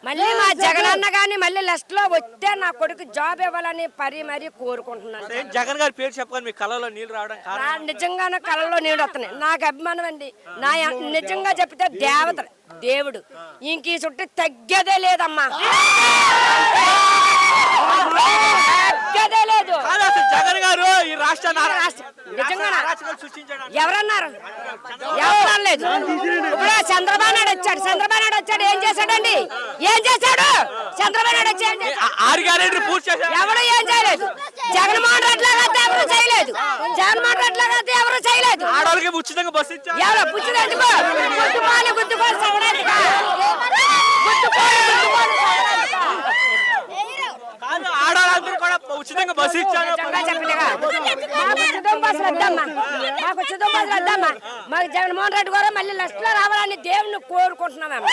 మళ్ళీ మా జగనన్న గాని మళ్ళీ లిస్ట్ లో వస్తే నా కొడుకు జాబ్ ఇవ్వాలని మరీ కోరుకుంటున్నాను. జగన్ గారి పేరు చెప్పగానే మీ కళ్ళలో నీళ్ళు రావడం నిజంగానే కళ్ళలో నీళ్ళు వస్తున్నాయి. నాకు అభిమానం అండి. నా నిజంగా చెప్తే దేవుడు ఇంక ఈ చుట్టూ తగ్గేదే లేదమ్మా, తగ్గేదే లేదు. జగన్ గారు ఈ రాష్ట్రాన్ని నిజంగా ఎవరన్నారు? లేదు. ఇప్పుడు చంద్రబాబు నాయుడు వచ్చాడు. ఏం చేశాడండి? చంద్రబాబు నాయుడు వచ్చాడు ఎవరు ఏం చేయలేదు. జగన్మోహన్ రెడ్డి లాగా ఎవరు చేయలేదు. ఆడవాళ్ళకి ఉచితంగా బస్సు ఇచ్చారు. ఎవరు పుచ్చినందుకు గుద్దుకోవాలి ఆడవాళ్ళందరూ కూడా ఉచితంగా బస్సు ఇచ్చారు. మాకు జగన్మోహన్ రెడ్డి గారు మళ్ళీ లిస్ట్ లో రావాలని దేవుణ్ణి కోరుకుంటున్నాం.